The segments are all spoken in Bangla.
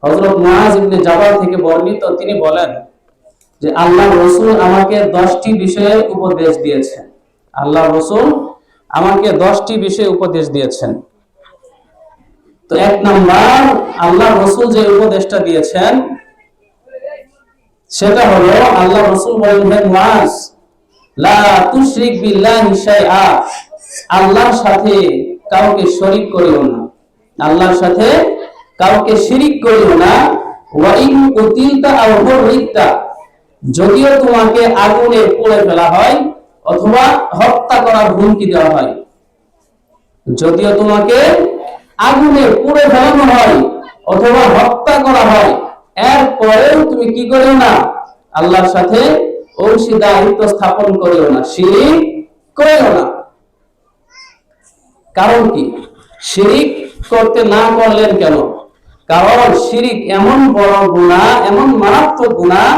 হযরত মুআয ইবনে জাবাল থেকে বর্ণিত, তিনি বলেন যে আল্লাহর রাসূল আমাকে 10টি বিষয়ে উপদেশ দিয়েছেন। আল্লাহর রাসূল আমাকে 10টি বিষয়ে উপদেশ দিয়েছেন। তো এক নাম্বার আল্লাহর রাসূল যে উপদেশটা দিয়েছেন সেটা হলো, আল্লাহর রাসূল বলেন, হে মুআয, লা তুশরিক বিল্লাহি শাইআ, আল্লাহর সাথে কাউকে শরীক করিও না, আল্লাহর সাথে কাউকে শিরিক করিও না। ওয়া ইন কুতিলতা আও হুরিকতা, যদিও তোমাকে আগুনে পুড়ে ফেলা হয় অথবা হত্যা করার হুমকি দেওয়া হয়, যদিও তোমাকে আগুনে পুড়ে ফেলানো হয় অথবা হত্যা করা হয়, এরপরেও তুমি কি করিও না, আল্লাহর সাথে অংশীদারিত্ব স্থাপন করিও না, শিরিক করিও না। কারণ কি শিরিক করতে না করলেন কেন? কারণ শিরিক এমন বড় গুনাহ, এমন মারাত্মক গুনাহ,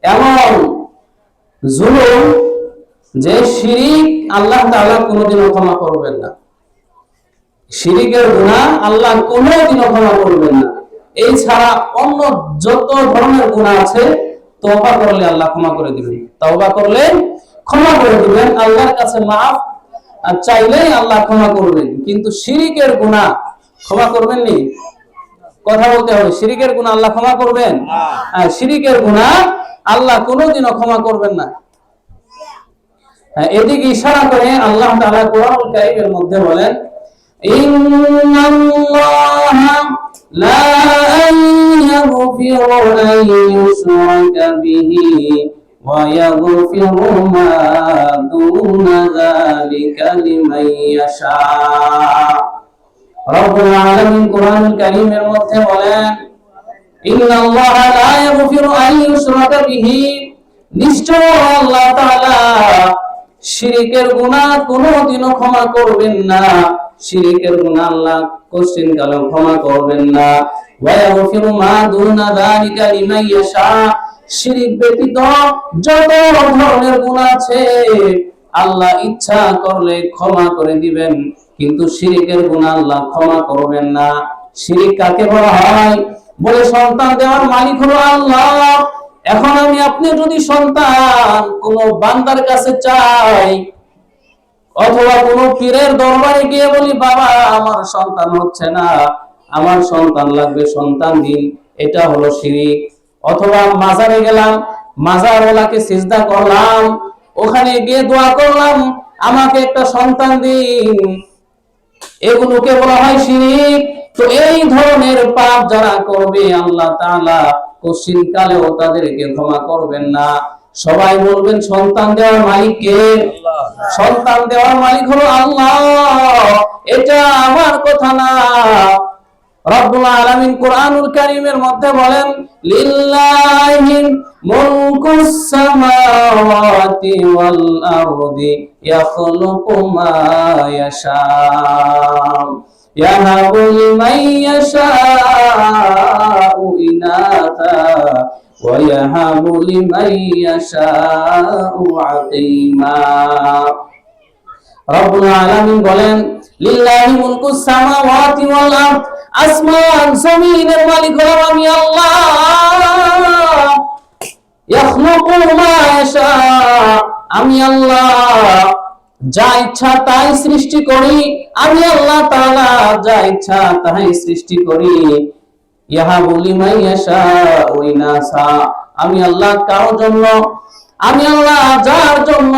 এমন জুলুম, যে শিরিক আল্লাহ তাআলা কোনোদিনও ক্ষমা করবেন না। শিরিকের গুনাহ আল্লাহ কোনোদিনও ক্ষমা করবেন না। এই ছাড়া অন্য যত ধরনের গুনাহ আছে, তওবা করলে আল্লাহ ক্ষমা করে দিবেন, তওবা করলে ক্ষমা করে দিবেন, আল্লাহর কাছে মাফ আর চাইলেই আল্লাহ ক্ষমা করবেন। কিন্তু শিরিকের গুনাহ ক্ষমা করবেন নি? কথা বলতে হবে, শিরিকের গুনাহ আল্লাহ ক্ষমা করবেন? শিরিকের গুনাহ আল্লাহ কোনোদিনও ক্ষমা করবেন না। এদিকে ইশারা করে আল্লাহ তাআলা কোরআনুল কারীমের মধ্যে বলেন, ইন্নাল্লাহা লা ইয়াগফিরু আন ইউশরাকা বিহি ওয়া ইয়াগফিরু মা দুনা যালিকা লিমান ইয়াশা। রব্বুল আলামিন কোরআনুল কারীমের মধ্যে বলেন, ইন্নাল্লাহা লা ইয়াগফিরু আন ইউশরাকা বিহি, নিশ্চয় আল্লাহ তাআলা শিরিকের গুনাহ কোনোদিনও ক্ষমা করবেন না, শিরিকের গুনাহ আল্লাহ কোনদিন কালেও ক্ষমা করবেন না। ওয়া ইয়াগফিরু মা দুনা যালিকা লিমান ইয়াশা, শিরিক ব্যতীত যত ধরনের গুনাহ আছে আল্লাহ ইচ্ছা করলে ক্ষমা করে দিবেন, কিন্তু শিরিকের গুনাহ আল্লাহ ক্ষমা করবেন না। শিরিক কাকে বলা হয়? বলে সন্তান দেওয়ার মালিক হলো আল্লাহ। এখন আমি আপনি যদি সন্তান কোন বান্দার কাছে চাই, অথবা কোন পীরের দরবারে গিয়ে বলি, বাবা আমার সন্তান হচ্ছে না, আমার সন্তান লাগবে, সন্তান দিন, এটা হলো শিরিক। অথবা মাজারে গেলাম, মাজারওয়ালাকে সিজদা করলাম, ওখানে গিয়ে দোয়া করলাম, আমাকে একটা সন্তান দিন, এগুলোকে বলা হয় শিরিক। তো এই ধরনের পাপ যারা করবে আল্লাহ তাআলা কোনদিন কালেও তাদেরকে ক্ষমা করবেন না। সবাই বলবেন, সন্তান দেওয়ার মালিক কে? সন্তান দেওয়ার মালিক হলো আল্লাহ। এটা আমার কথা না, রব্বুল আলামিন কোরআনুল কারীমের মধ্যে বলেন, লিল্লাহি মুলকুস সামাওয়াতি ওয়াল আরদি ইয়াখলুকু মা ইয়াশা ইয়াহাবু লিমান ইয়াশাউ ইনাথা ওয়া ইয়াহাবু লিমান ইয়াশাউ আকিমা। রব্বুল আলামিন বলেন, লিল্লাহি মুলকুস সামাওয়াতি ওয়াল আরদ, আসমান জমিনের মালিক হলাম আমি আল্লাহ। ইয়াখলুকু মা ইয়াশা, আমি আল্লাহ যা ইচ্ছা তাই সৃষ্টি করি, আমি আল্লাহ তাআলা যা ইচ্ছা তাই সৃষ্টি করি। ইয়াহাবু লিমান ইয়াশাউ ইনাসা, আমি আল্লাহ কারো জন্য, আমি আল্লাহ যার জন্য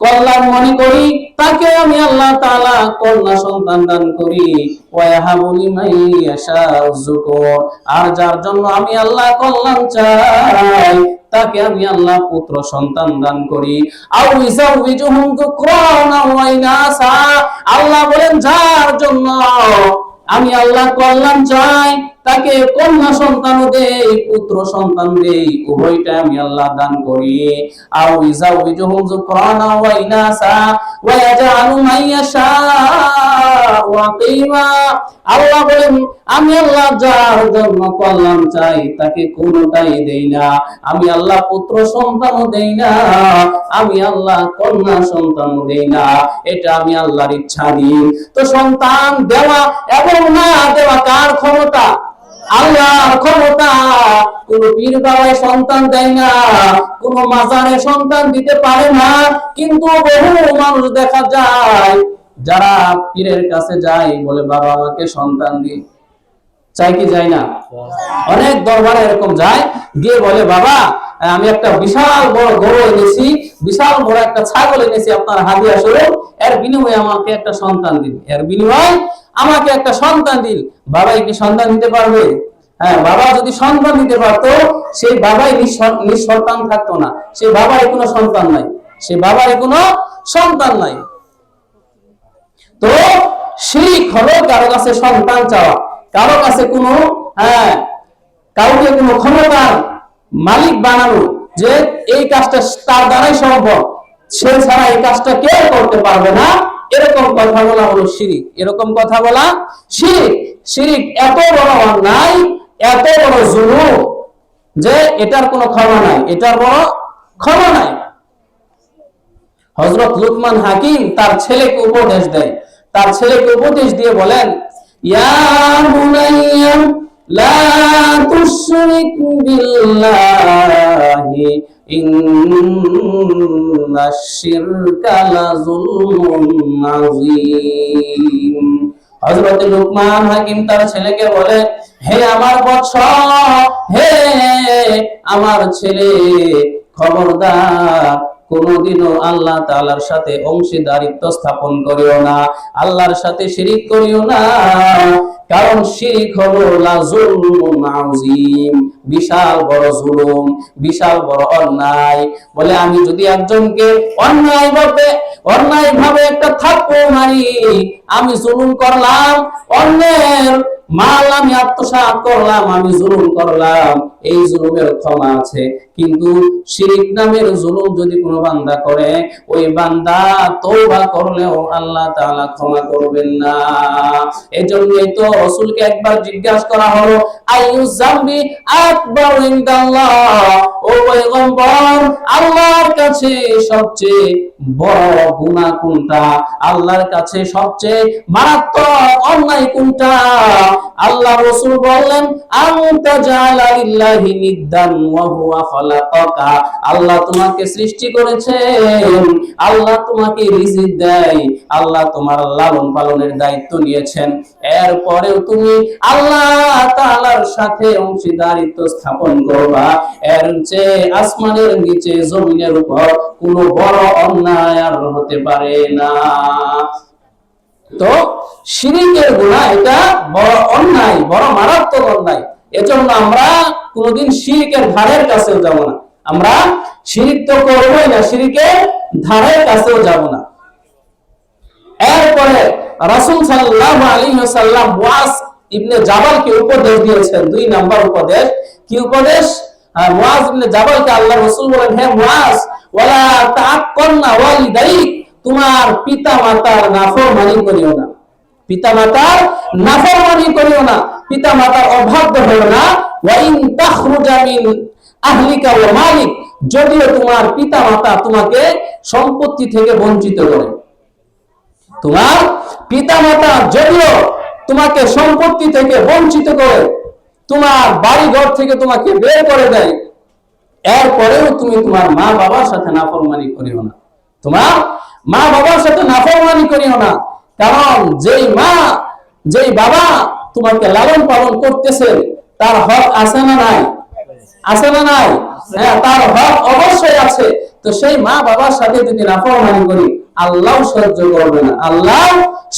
কল্যাণ মনে করি তাকে আমি আল্লাহ তাআলা কন্যা সন্তান দান করি। ওয়া ইয়াহাবু লিমান ইয়াশাউ যুকুর, আর যার জন্য আমি আল্লাহ কল্যাণ চাই তাকে আমি আল্লাহ পুত্র সন্তান দান করি। আও ইযাউযুহুম যুকরানা ওয়া ইনাসা, আল্লাহ বলেন যার জন্য আমি আল্লাহ কল্যাণ চাই তাকে কন্যা সন্তান দেই, পুত্র সন্তান দেই, উভয়টা আমি আল্লাহ দান করি। আও ইযাউযুহুম যুকরানা ওয়া ইনাসা ওয়া ইয়াজআলু মান ইয়াশাউ আকিমা, আল্লাহ বলেন আমি আল্লাহ যার জন্য কল্যাণ চাই তাকে কোনটাই দেই না, আমি আল্লাহ পুত্র সন্তানও দেই না, আমি আল্লাহ কন্যা সন্তানও দেই না, এটা আমি আল্লাহর ইচ্ছা দিই। তো সন্তান দেওয়া এবং না দেওয়া কার ক্ষমতা? আল্লাহর ক্ষমতা। কোন পীর বাবায় সন্তান দেয় না, কোন মাজারে সন্তান দিতে পারে না, কিন্তু বহু মানুষ দেখা যায় যারা পীরের কাছে যায় বলে বাবা আমাকে সন্তান দিন, চাই কি যায় না? অনেক দরবারে এরকম যায়, গিয়ে বলে বাবা আমি একটা বিশাল বড় গরু এনেছি, বিশাল বড় একটা ছাগল এনেছি আপনার হাদিয়া স্বরূপ, এর বিনিময়ে আমাকে একটা সন্তান দিন, এর বিনিময়ে আমাকে একটা সন্তান দিন। বাবাই কি সন্তান দিতে পারবে? হ্যাঁ, বাবা যদি সন্তান দিতে পারতো সেই বাবাই নিঃসন্তান থাকতো না। সেই বাবার কোনো সন্তান নাই, সেই বাবার কোনো সন্তান নাই। তো শিরক হলো কারো কাছে সন্তান চাওয়া, কারো কাছে কোনো কাউকে কোনো ক্ষমতার মালিক বানানো, যে এই কাজটা তার দ্বারাই সম্ভব, সে ছাড়া এই কাজটা কেউ করতে পারবে না, এরকম কথা বলা হলো শিরক। এরকম কথা বলা শিরক। শিরক এত বড় অন্যায়, এত বড় জুলুম যে এটার কোনো ক্ষমা নাই, এটার বড় ক্ষমা নাই। হযরত লুকমান হাকিম তার ছেলেকে উপদেশ দেয়, তার ছেলেকে উপদেশ দিয়ে বলেন, ইয়া বুনাইয়া লা তুশরিক বিল্লাহি ইন্নাশ শিরকা লাযুলমুন আযীম। হযরত লুকমান হাকিম তার ছেলেকে বলে, হে আমার বৎস, হে আমার ছেলে, খবরদার কোনদিনও আল্লাহ তাআলার সাথে অংশীদারিত্ব স্থাপন করিও না, আল্লাহর সাথে শিরিক করিও না, কারণ শিরিক হলো লাযুলমুন আযীম, বিশাল বড় জুলুম, বিশাল বড় অন্যায়। বলে আমি যদি একজনকে অন্যায়ভাবে একটা থাপ্পড় মারি, আমি জুলুম করলাম, অন্যের মাল আমি আত্মসাৎ করলাম, আমি জুলুম করলাম, এই জুলুমের ক্ষমা আছে। কিন্তু শিরিক নামের জুলুম যদি কোনো বান্দা করে, ওই বান্দা তওবা করলেও আল্লাহ তাআলা ক্ষমা করবেন না। এজন্যই তো রাসূলকে একবার জিজ্ঞাসা করা হলো, আইয়ু যামবি আকবার ইনদাল্লাহ, ও পয়গম্বর আল্লাহর কাছে সবচেয়ে বড় গুনাহ কোনটা, আল্লাহর কাছে সবচেয়ে মারাত্মক অন্যায় কোনটা? আল্লাহ রাসূল বললেন, আনতা জাআলা লিল্লাহি নিদ্দান ওয়া হুয়া খালাকাকা, আল্লাহ তোমাকে সৃষ্টি করেছেন, আল্লাহ তোমাকে রিজিক দেয়, আল্লাহ তোমার লালন পালনের দায়িত্ব নিয়েছেন, এরপরেও তুমি আল্লাহ তাআলার সাথে অংশীদারিত্ব স্থাপন করবা, এর চেয়ে আসমানের নিচে জমিনের উপর কোনো বড় অন্যায় আর হতে পারে না। তো শিরিকের গুনাহ এটা বড় অন্যায়, বড় মারাত্মক অন্যায়। এজন্য আমরা কোনোদিন শিরিকের ধারের কাছেও যাব না। আমরা শিরিক তো করবই না, শিরিকের ধারের কাছেও যাব না। এরপরে রাসূল সাল্লাল্লাহু আলাইহি ওয়াসাল্লাম মুআজ ইবনে জাবালকে উপদেশ দিয়েছেন, 2 নাম্বার উপদেশ। কি উপদেশ? মুআজ ইবনে জাবালকে আল্লাহ রাসূল বলেন, হে মুআজ, ওয়ালা তাআক্কান্না ওয়ালিদাইক, তোমার পিতা-মাতার নাফরমানি করিও না, পিতা-মাতার নাফরমানি করিও না, পিতা-মাতার অবাধ্য হইও না। ওয়া ইন তাখরুজা মিন আহলিকা ওয়া মালিক, যদিও তোমার পিতা-মাতা তোমাকে সম্পত্তি থেকে বঞ্চিত করে, তোমার পিতা-মাতা যদিও তোমাকে সম্পত্তি থেকে বঞ্চিত করে, তোমার বাড়ি ঘর থেকে তোমাকে বের করে দেয়, এরপরেও তুমি তোমার মা বাবার সাথে নাফরমানি করিও না, তোমার মা বাবার সাথে নাফরমানি করিও না। কারণ যেই মা যেই বাবা তোমাকে লালন পালন করতেছে, তার হক আছে না নাই? আছে না নাই? হ্যাঁ, তার হক অবশ্যই আছে। তো সেই মা বাবার সাথে যদি নাফরমানি করি, আল্লাহ সহ্য করবে না, আল্লাহ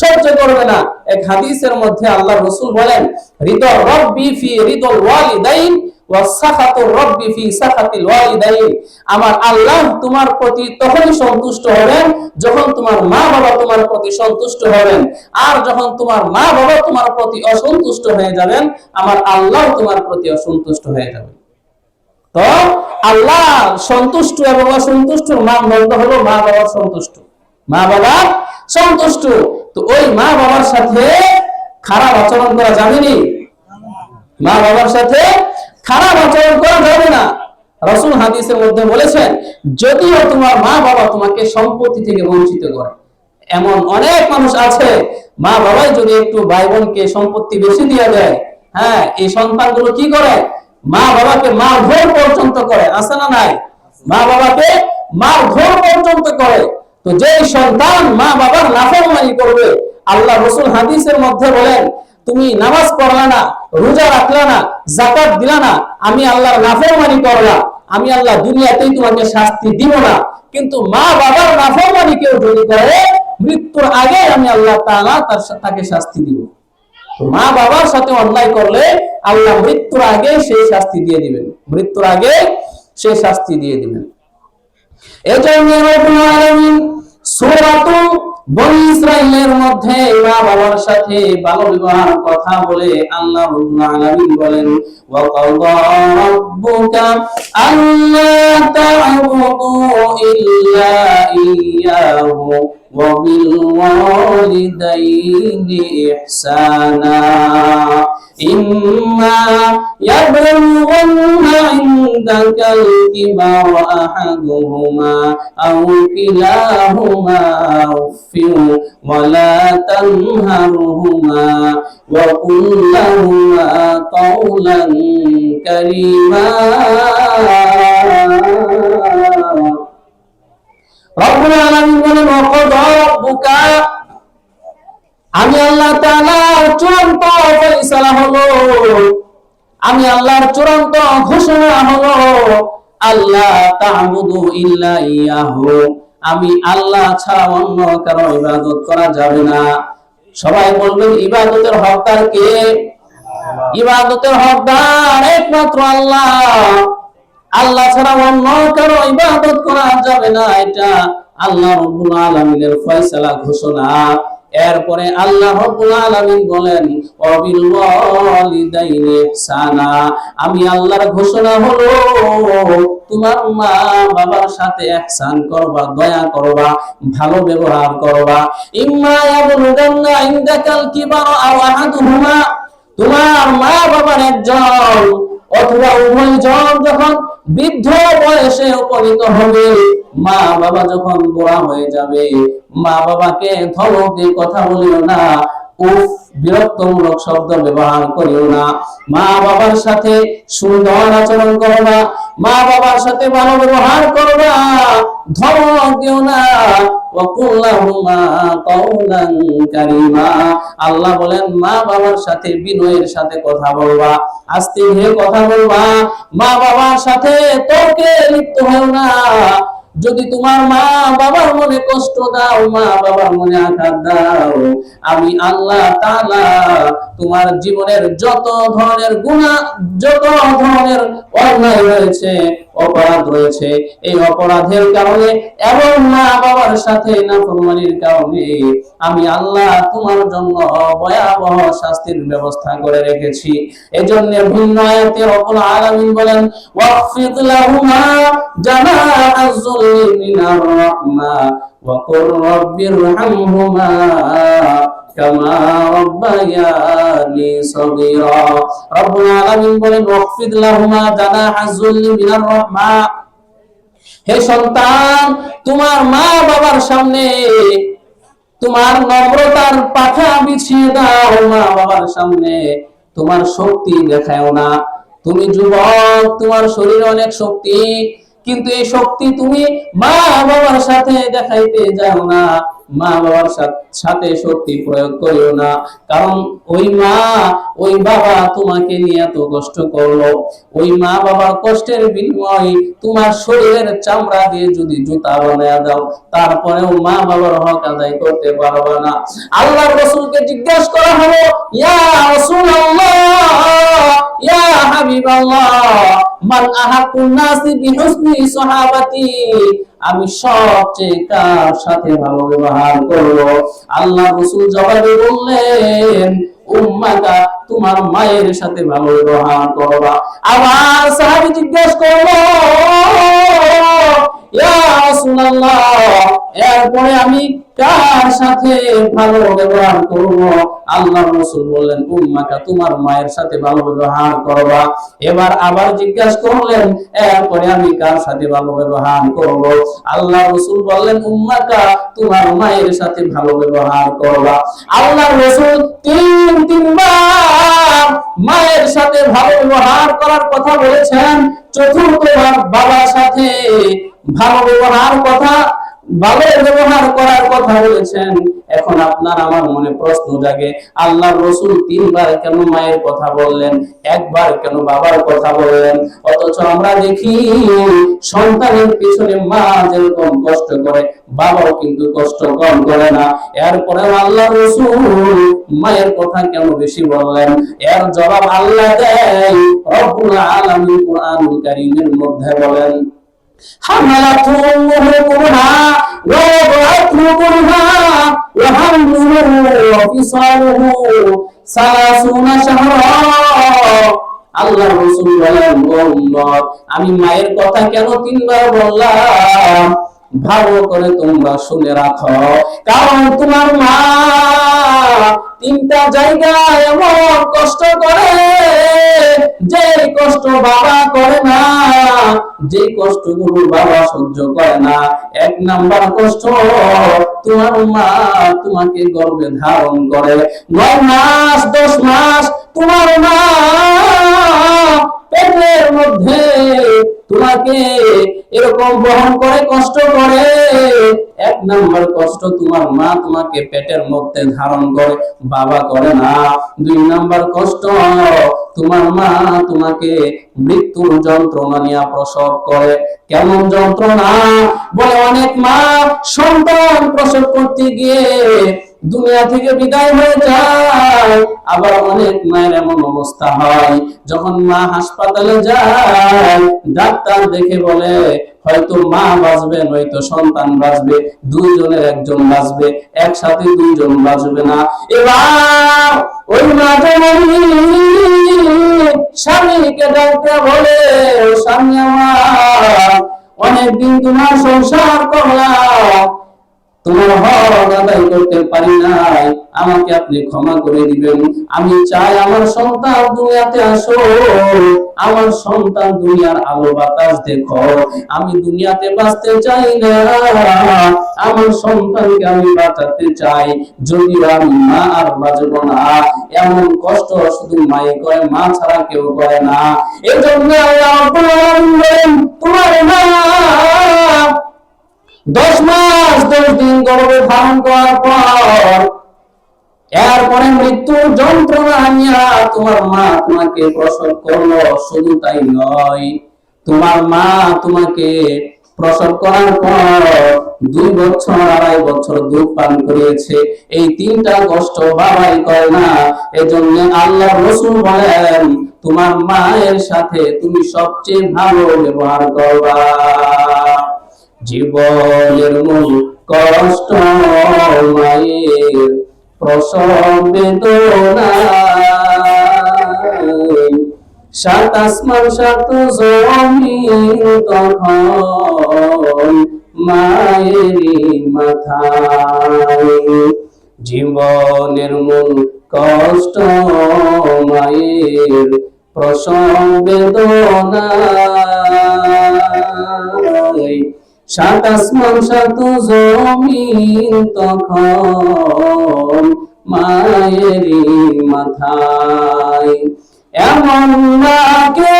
সহ্য করবে না। এক হাদিসের মধ্যে আল্লাহ রাসূল বলেন, রিদা রাব্বি ফি রিদাল ওয়ালিদাইন ওয়া সাখাতুর রাব্বি ফি সাখাতিল ওয়ালিদাইন, আমার আল্লাহ তোমার প্রতি তখনই সন্তুষ্ট হবেন যখন তোমার মা বাবা তোমার প্রতি সন্তুষ্ট হবেন, আর যখন তোমার মা বাবা তোমার প্রতি অসন্তুষ্ট হয়ে যাবেন, আমার আল্লাহ তোমার প্রতি অসন্তুষ্ট হয়ে যাবেন। তো আল্লাহ সন্তুষ্ট এবং অসন্তুষ্টর মানদণ্ড হলো মা বাবার সন্তুষ্ট, মা বাবা সন্তুষ্ট। তো ওই মা বাবার সাথে খারাপ আচরণ করা যাবে না, মা বাবার সাথে খারাপ আচরণ করা যাবে না। রাসূল হাদিসের মধ্যে বলেছেন, যদিও তোমার মা বাবা তোমাকে সম্পত্তি থেকে বঞ্চিত করে, এমন অনেক মানুষ আছে, মা বাবাই যদি একটু ভাই বোনকে সম্পত্তি বেশি দিয়ে দেয়, হ্যাঁ, এই সন্তানগুলো কি করে? মা বাবাকে মারধর পর্যন্ত করে, আছে না নাই? মা বাবাকে মারধর পর্যন্ত করে। তো যেই সন্তান মা বাবার নাফরমানি করবে, আল্লাহ রাসূল হাদিসের মধ্যে বলেন, তুমি নামাজ পড়লা না, রোজা রাখলা না, যাকাত দিলা না, আমি আল্লাহর নাফরমানি করলা, আমি আল্লাহ দুনিয়াতেই তোমাকে শাস্তি দিব না। কিন্তু মা বাবার নাফরমানি কেউ যদি করে, মৃত্যুর আগে আমি আল্লাহ তাআলা তাকে শাস্তি দিব। মা বাবার সাথে অন্যায় করলে আল্লাহ মৃত্যুর আগে সেই শাস্তি দিয়ে দিবেন, মৃত্যুর আগে সেই শাস্তি দিয়ে দিবেন। এজন্য রব্বুল আলামিন সূরাতুল বনী ইসরাঈলের মধ্যে মা বাবার সাথে ভালো ব্যবহার কথা বলে আল্লাহ রব্বুল আলামিন বলেন, ওয়া ক্বাদা রাব্বুকা আল্লা তা'বুদু ইল্লা ইয়্যাহু ওয়া বিল ওয়ালিদাইনি ইহসানা ইম্মা ইয়াবলুগান্না ইনদাকাল কিবারা আহাদুহুমা আও কিলাহুমা উফিন ওয়া লা তানহারহুমা ওয়া কুল লাহুমা কাওলান কারীমা। রব্বুল আলামিন বলেন, ওয়া ক্বাদা রাব্বুকা, আমি আল্লাহ তাআলার চূড়ান্ত ফয়সালা হলো, আমি আল্লাহর চূড়ান্ত ঘোষণা হলো, আল্লাহ তা'বুদু ইল্লা ইয়াহু, আমি আল্লাহ ছাড়া অন্য কারো ইবাদত করা যাবে না। সবাই বলবেন, ইবাদতের হকদার কে? ইবাদতের হকদার একমাত্র আল্লাহ, আল্লাহ ছাড়া অন্য কারো ইবাদত করা যাবে না, এটা আল্লাহ রাব্বুল আলামিনের ফয়সালা ঘোষণা। এরপরে আল্লাহ রাব্বুল আলামিন বলেন, ওয়াবিল ওয়ালিদাইনি ইহসানা, আমি আল্লাহর ঘোষণা হলো, তোমার মা বাবার সাথে ইহসান করবা, দয়া করবা, ভালো ব্যবহার করবা। ইম্মা ইয়াবলুগান্না ইনদাকাল কিবারা আও আহাদুহুমা, তোমার মা বাবার একজন অথবা উভয়জন যখন বৃদ্ধ বয়সে উপনীত হবে, মা বাবা যখন বুড়া হয়ে যাবে, মা বাবাকে ধমক দিয়ে কথা বলিও না, উফ বিরক্তমূলক শব্দ ব্যবহার করিও না। মা বাবার সাথে সুন্দর আচরণ করবা, মা বাবার সাথে ভালো ব্যবহার করবা, ধমক দিও না। ওয়া কুল্লাহুমা কাওলান কারীমা, আল্লাহ বলেন মা বাবার সাথে বিনয়ের সাথে কথা বলবা, আস্তে ধীরে কথা বলবা, মা বাবার সাথে তর্কে লিপ্ত হও না। যদি তোমার মা বাবার মনে কষ্ট দাও, মা বাবার মনে আঘাত দাও, আমি আল্লাহ তাআলা তোমার জীবনের যত ধরনের গুনাহ, যত ধরনের অন্যায় রয়েছে, অপরাধ রয়েছে, এই অপরাধের কারণে এবং মা বাবার সাথে নাফরমানির কারণে আমি আল্লাহ তোমার জন্য ভয়াবহ শাস্তির ব্যবস্থা করে রেখেছি। এজন্য ভিন্ন আয়াতে রব্বুল আলামিন বলেন, ওয়াকফিদ লাহুমা জানাহা যুল্লি মিনার রাহমা ওয়া কুর রাব্বিরহামহুমা কামা রাব্বায়ানি সগীরা। রব্বুল আলামিন বলেন, ওয়াকফিদ লাহুমা জানাহা যুল্লি মিনার রাহমা, হে সন্তান, তোমার মা বাবার সামনে তোমার নম্রতার পাখা বিছিয়ে দাও, মা বাবার সামনে তোমার শক্তি দেখাও না। তুমি যুবক, তোমার শরীরে অনেক শক্তি, কিন্তু এই শক্তি তুমি মা বাবার সাথে দেখাইতে যাও না, মা বাবার সাথে শক্তি প্রয়োগ করিও না। কারণ ওই মা ওই বাবা তোমাকে নিয়ে এত কষ্ট করলো, ওই মা বাবার কষ্টের বিনিময়ে তোমার শরীরের চামড়া দিয়ে যদি জুতা বানায় দাও, তারপরেও মা বাবার হক আদায় করতে পারবে না। আল্লাহর রাসূলকে জিজ্ঞাসা করা হলো, ইয়া রাসূলুল্লাহ, ইয়া হাবিবাল্লাহ, মান আহাকুন নাসি বিহুসনি সাহাবাতি, আমি সবচেয়ে কার সাথে ভালো ব্যবহার করব? আল্লাহ রাসূল জবাবে বললেন, উম্মাকা, তোমার মায়ের সাথে ভালো ব্যবহার করবা। আবার সাহাবী জিজ্ঞাসা করলো, ইয়া রাসূলুল্লাহ, এরপরে আমি কার সাথে ভালো ব্যবহার করব? আল্লাহর রাসূল বললেন উম্মাকা, তোমার মায়ের সাথে ভালো ব্যবহার করবা। এবার আবার জিজ্ঞাসা করলেন এরপরে আমি কার সাথে ভালো ব্যবহার করব? আল্লাহর রাসূল বললেন উম্মাকা, তোমার মায়ের সাথে ভালো ব্যবহার করবা। আল্লাহর রাসূল তিনবার মায়ের সাথে ভালো ব্যবহার করার কথা বলেছেন, চতুর্থবার বাবার সাথে ভালো ব্যবহার করার কথা বলেছেন। এখন আপনার আমার মনে প্রশ্ন জাগে, আল্লাহর রাসূল তিনবার কেন মায়ের কথা বললেন, একবার কেন বাবার কথা বললেন? অথচ আমরা দেখি সন্তানের পিছনে মা যেরকম কষ্ট করে, বাবাও কিন্তু কষ্ট কম করে না। এরপরে আল্লাহর রাসূল মায়ের কথা কেন বেশি বললেন? এর জবাব আল্লাহ দেয়, রব্বুল আলামিন কুরআনুল কারীমের মধ্যে বলেন, حملته أمه كرها ووضعته كرها وحمله وفصاله 30 شهرا। আল্লাহ রাসূল বলেন, ও উম্মত, আমি মায়ের কথা কেন তিনবার বললাম? ভালো করে তোমরা শুনে রাখো, কারণ তোমার মা তিনটা জায়গায় এমন কষ্ট করে যে কষ্ট বাবা করে না, যে কষ্টগুলো বাবা সহ্য করে না। এক নাম্বার কষ্ট, তোমার মা তোমাকে গর্ভে ধারণ করে 9 মাস 10 মাস, তোমার মা পেটের মধ্যে তোমাকে এরকম বহন করে কষ্ট করে। এক নাম্বার কষ্ট, তোমার মা তোমাকে পেটের মধ্যে ধারণ করে, বাবা করে না। 2 নাম্বার কষ্ট, তোমার মা তোমাকে মৃত্যুর যন্ত্রণা নিয়ে প্রসব করে। কেমন যন্ত্রণা? বলে অনেক মা সন্তান প্রসব করতে গিয়ে দুনিয়া থেকে বিদায় হয়ে যায়। আবার অনেক মায়ের এমন অবস্থা হয়, যখন মা হাসপাতালে যায়, ডাক্তার দেখে বলে হয়তো মা বাঁচবে নয়তো সন্তান বাঁচবে, দুইজনের একজন বাঁচবে, একসাথে দুইজন বাঁচবে না। এবার ওই মা জননী স্বামীকে ডাকতে বলে, স্বামী আমার, অনেকদিন তোমার সংসার করলাম, তোমার হক আদায় করতে পারি নাই, আমাকে আপনি ক্ষমা করে দিবেন। আমি চাই আমার সন্তান দুনিয়াতে আসো, আমার সন্তান দুনিয়ার আলো বাতাস দেখো। আমি দুনিয়াতে বাঁচতে চাই না, আমার সন্তানকে আমি বাঁচাতে চাই, যদিও আমি মা আর বাঁচবো না। এমন কষ্ট শুধু মায়ে করে, মা ছাড়া কেউ করে না। এজন্য আল্লাহ বলেন, তোমার মা 10 মাস 10 দিন গর্ভে ধারণ করার পর এরপরে মৃত্যুর যন্ত্রণা নিয়ে তোমার মা তোমাকে প্রসব করলো। শুধু তাই নয়, তোমার মা তোমাকে প্রসব করার পর 2 বছর 2.5 বছর দুধ পান করিয়েছে। এই 3টা কষ্ট বাবাই করে না। এজন্য আল্লাহর রাসূল বলেন, তোমার মায়ের সাথে তুমি সবচেয়ে ভালো ব্যবহার করবা। জীবনের মূল কষ্ট মায়ের প্রসব বেদনা, 7 আসমান 7 জমিন তখন মায়েরই মাথায়। জীবনের মূল কষ্ট মায়ের প্রসব বেদনা, 7 আসমান 7 জমিন তখন মায়েরই মাথায়। এমন মাকে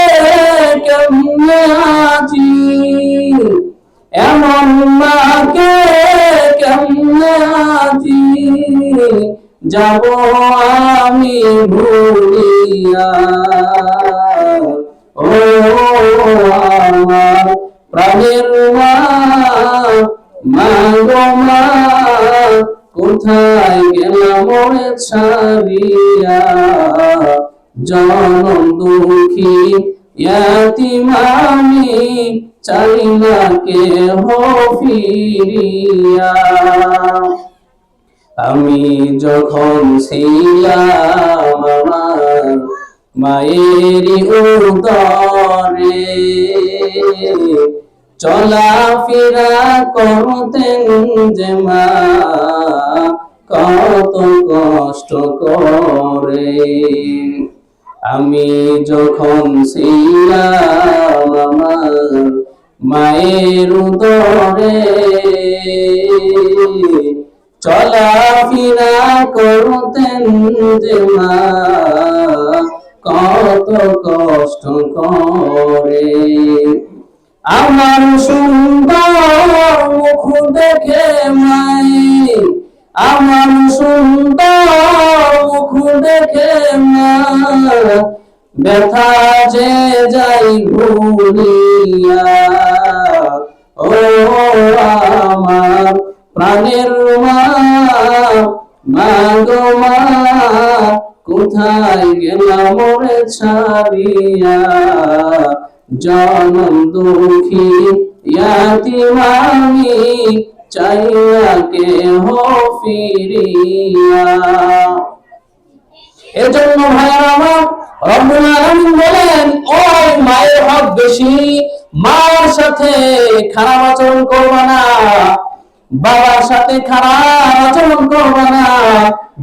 কেমনে আজি, এমন মাকে কেমনে আজি যাব আমি ভুলিয়া। ও আমার প্রাণের মা, মা গো মা, কোথায় গেলাম মোরে ছাড়িয়া। জনম দুঃখী ইয়াতীম আমি, চাই না কেহ ফিরিয়া। আমি যখন ছিলাম আমার মায়েরই উদরে, চলাফেরা করতেন যে মা কত কষ্ট করে। আমি যখন ছিলাম আমার মায়ের উদরে, চলাফেরা করতেন যে মা কত কষ্ট করে। আমার সুন্দর মুখ দেখে মাই, আমার সুন্দর মুখ দেখে মা ব্যথা যে যাই ভুলিয়া। ও আমার প্রাণের মা, মা গো মা কোথায় গেলাম মোরে ছাড়িয়া। জনম দুঃখী ইয়াতীম আমি, চাইয়া কেহ ফিরিয়া। এজন্য ভাইরা আমার, রব্বুল আলামিন বলেন ওই মায়ের হক বেশি, মার সাথে খারাপ আচরণ করবা না, বাবার সাথে খারাপ আচরণ করবা না।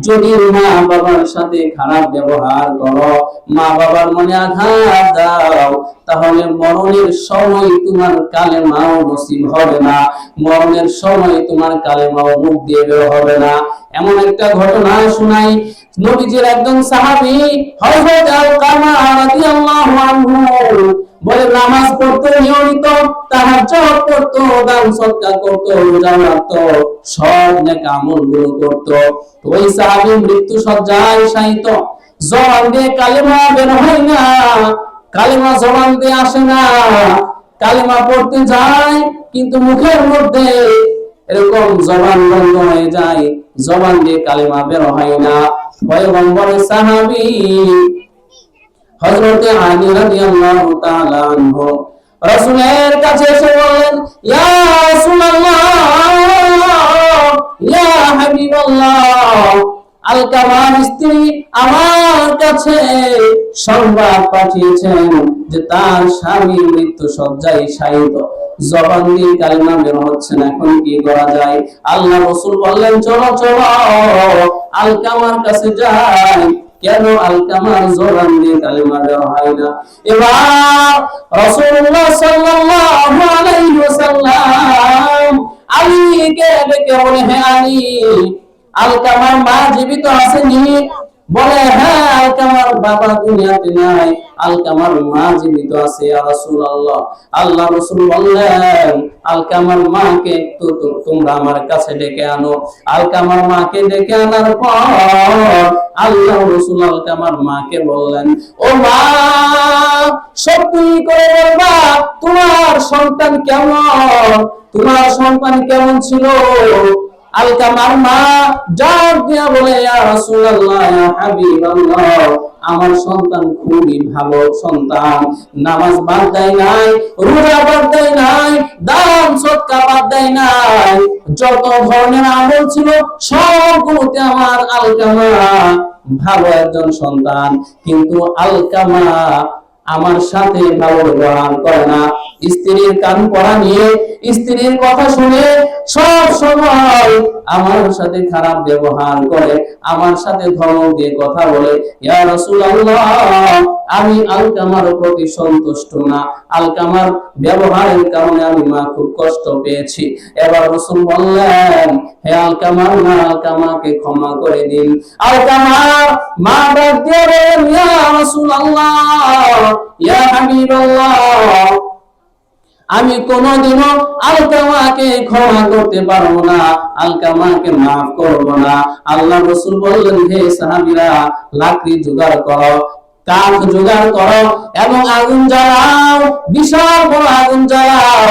যদি মা বাবার সাথে খারাপ ব্যবহার করো, মা বাবার মনে আঘাত দাও, তাহলে মরণের সময় তোমার কালেমাও নসিব হবে না, মরণের সময় তোমার কালেমাও মুখ দিয়ে বের হবে না। এমন একটা ঘটনা শোনাই, নবীজির একজন সাহাবী হযরত আলকামা রাদিয়াল্লাহু আনহু বলে নামাজ পড়তো নিয়মিত, তাহাজ্জুদ পড়তো, দান সদকা করতো, রোজা রাখতো, সব নেক আমলগুলো করতো। ওই সাহাবী মৃত্যু সজ্জায় শায়িত, জবান দিয়ে কালেমা বের হয় না, কালেমা জবান দিয়ে আসে না, কালেমা পড়তে যায় কিন্তু মুখের মধ্যে এরকম জবান বন্ধ হয়ে যায়, জবান দিয়ে কালেমা বের হয় না। পয়গম্বরের সাহাবী হযরত আলী রাদিয়াল্লাহু তাআলা আনহু রাসূলের কাছে এসে বললেন, ইয়া রাসূলুল্লাহ, ইয়া হাবিবাল্লাহ, আলকামার স্ত্রী আমার কাছে সংবাদ পাঠিয়েছেন যে তার স্বামী মৃত্যু সজ্জায় শায়িত, জবান দিয়ে কালেমা বের হচ্ছে না, এখন কি করা যায়? আল্লাহ রাসূল বললেন, চলো চলো আলকামার কাছে যাই। কেন আলকামার জবান দিয়ে কালেমা বের হয় না? এবার রাসূলুল্লাহ সাল্লাল্লাহু আলাইহি ওয়াসাল্লাম আলীকে ডেকে বলে, হে আলী, আলকামার মা জীবিত আছেনি? বলে, হ্যাঁ, আলকামার বাবা দুনিয়াতে নাই, আলকামার মা জীবিত আছে ইয়া রাসূলুল্লাহ। আল্লাহ রাসূল বললেন, আলকামার মাকে একটু তোমরা আমার কাছে ডেকে আনো। আলকামার মাকে ডেকে আনার পর আল্লাহ রাসূল আলকামার মাকে বললেন, ও মা, সত্যি করে বলবা তোমার সন্তান কেমন, তোমার সন্তান কেমন ছিল? আলকামার মা ডাক দিয়া বলে, ইয়া রাসূলুল্লাহ, ইয়া হাবিবাল্লাহ, আমার সন্তান খুবই ভালো সন্তান, নামাজ বাদ দেয় নাই, রোজা বাদ দেয় নাই, দান সদকা বাদ দেয় নাই, যত ধরনের আমল ছিল সবগুলোতে আমার আলকামা ভালো একজন সন্তান। কিন্তু আলকামা আমার সাথে ভালো ব্যবহার করে না, স্ত্রীর কান পড়া নিয়ে, স্ত্রীর কথা শুনে সব সময় আমার সাথে খারাপ ব্যবহার করে, আমার সাথে ধমক দিয়ে কথা বলে। ইয়া রাসূলুল্লাহ, আমি আলকামার প্রতি সন্তুষ্ট না, আলকামার ব্যবহারের কারণে আমি মা খুব কষ্ট পেয়েছি। এবার রাসূল বললেন, হে আলকামার মা, আলকামাকে ক্ষমা করে দিন। আলকামার মা ডাক দিয়ে বলেন, ইয়া রাসূলুল্লাহ, ইয়া হাবিবাল্লাহ, আমি কোনদিনও আলকামাকে ক্ষমা করতে পারবো না, আলকামাকে মাফ করব না। আল্লাহ রাসূল বললেন, হে সাহাবীরা, লাকড়ি জোগাড় করো, কাঠ জোগাড় করো এবং আগুন জ্বালাও, বিশাল বড় আগুন জ্বালাও,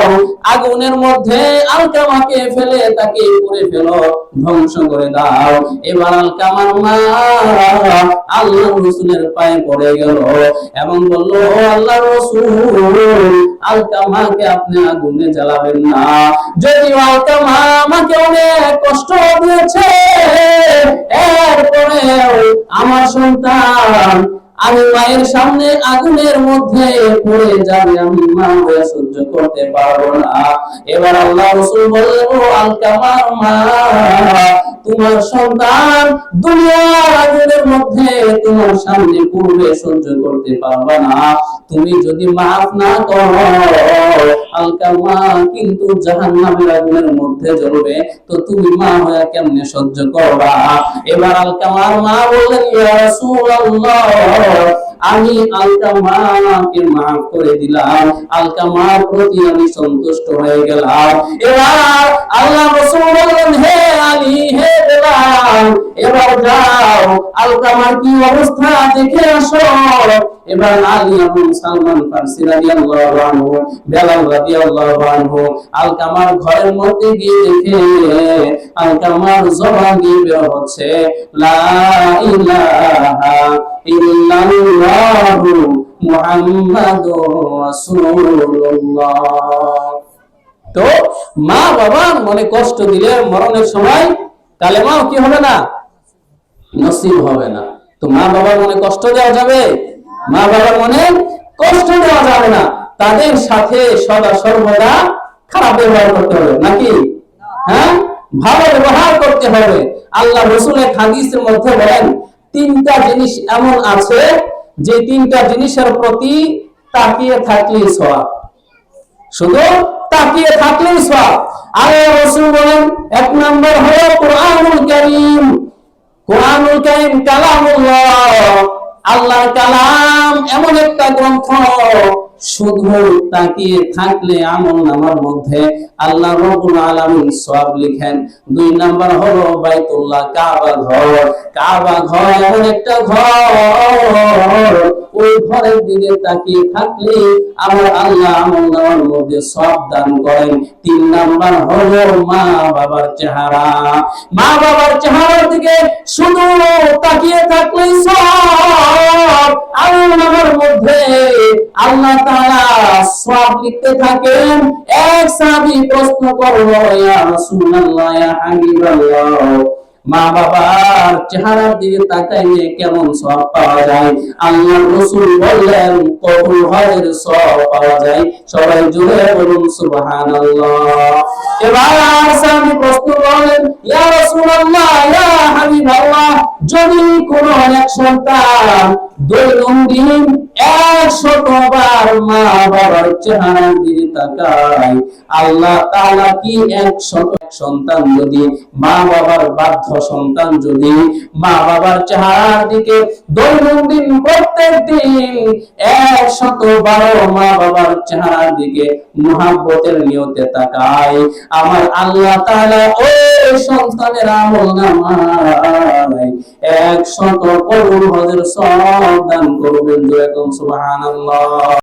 আগুনের মধ্যে আলকামাকে ফেলে তাকে পুড়ে ফেলো, ধ্বংস করে দাও। এবার আলকামার মা আল্লাহর রাসূলের পায়ে পড়ে গেল এবং বলল, ও আল্লাহর রাসূল, আলকামাকে আপনি আগুনে জ্বালাবেন না, যদিও আলকামা আমাকে অনেক কষ্ট দিয়েছে, এরপরে আমার সন্তান, আমি মায়ের সামনে আগুনের মধ্যে পড়ে যাবে, আমি মা হয়ে সহ্য করতে পারবো না। এবার আল্লাহ রাসূল বললেন, ও আলকামার মা, তোমার সন্তান দুনিয়ার আগুনের মধ্যে তোমার সামনে পূর্বে সহ্য করতে পারবে না, তুমি যদি মাফ না করো আলকামা কিন্তু জাহান্নামের আগুনের মধ্যে জ্বলবে, তো তুমি মা হয়ে কেমনে সহ্য করবা? এবার আলকামার মা বললেন, ইয়া রাসূলুল্লাহ, আমি আলকামাকে মাফ করে দিলাম, আলকামার প্রতি আমি সন্তুষ্ট হয়ে গেলাম। এবার আল্লাহ রাসূল বললেন, হে আলী, হে বেলাল, এবার যাও আলকামার কি অবস্থা দেখে আসো। এবার আলী এবং সালমান ফারসি রাদিয়াল্লাহু আনহু, বেলাল রাদিয়াল্লাহু আনহু আলকামার ঘরের মধ্যে গিয়ে দেখে আলকামার জবান দিয়ে বের হচ্ছে, লা ইলাহা ইল্লাল্লাহু মুহাম্মাদুর রাসূলুল্লাহ। তো মা বাবার মনে কষ্ট দিলে মরণের সময় কালেমাও কি হবে না, নসিব হবে না। তো মা বাবার মনে কষ্ট দেওয়া যাবে? মা বাবার মনে কষ্ট দেওয়া যাবে না। তাদের সাথে সদা সর্বদা খারাপ ব্যবহার করতে হবে নাকি? হ্যাঁ, ভালো ব্যবহার করতে হবে। আল্লাহ রাসূলের হাদিসের মধ্যে বলেন, তিনটা জিনিস এমন আছে যে তিনটা জিনিসের প্রতি তাকিয়ে থাকলেই সওয়াব, শুধু তাকিয়ে থাকলেই সওয়াব। আল্লাহ রাসূল বলেন, এক নম্বর হলো কোরআনুল কারীম। কোরআনুল কারীম কালামুল্লাহ, আল্লাহর কালাম, এমন একটা গ্রন্থ শুধু তাকিয়ে থাকলে আমলনামার মধ্যে আল্লাহ রাব্বুল আলামিন সওয়াব লিখেন। দুই নাম্বার হলো বাইতুল্লাহ, কাবা ঘর। কাবা ঘর এমন একটা ঘর, ওই ঘরের দিকে তাকিয়ে থাকলে আমার আল্লাহ আমলনামার মধ্যে সওয়াব দান করেন। তিন নাম্বার হলো মা বাবার চেহারা। মা বাবার চেহারার দিকে শুধু তাকিয়ে থাকলেই সওয়াব আমলনামার মধ্যে আল্লাহ তাআলা সওয়াব লিখতে থাকেন। এক সাহাবী প্রশ্ন করলো, ইয়া রাসূলুল্লাহ, ইয়া হাবিবাল্লাহ, মা বাবার চেহারার দিকে তাকাইলে কেমন সওয়াব পাওয়া যায়? আল্লাহর রাসূল বললেন, কবুল হজের সওয়াব পাওয়া যায়। সবাই জোরে বলুন সুবহানাল্লাহ। এবার সাহাবী প্রশ্ন করলেন, ইয়া রাসূলুল্লাহ, ইয়া হাবিবাল্লাহ, যদি কোন এক সন্তান দৈনন্দিন 100 বার মা বাবার চেহারার দিকে তাকায়, আল্লাহ তাআলা কি 100 সন্তান যদি মা বাবার বাধ্য সন্তান যদি মা বাবার চেহারার দিকে দৈনন্দিন প্রত্যেক দিন 112 মা বাবার চেহারার দিকে মুহাব্বতের নিয়তে তাকায়, আমার আল্লাহ তাআলা ওই সন্তানের আমলনামায় 100 কবুল হজের সওয়াব দান করবেন। সুবহানাল্লাহ।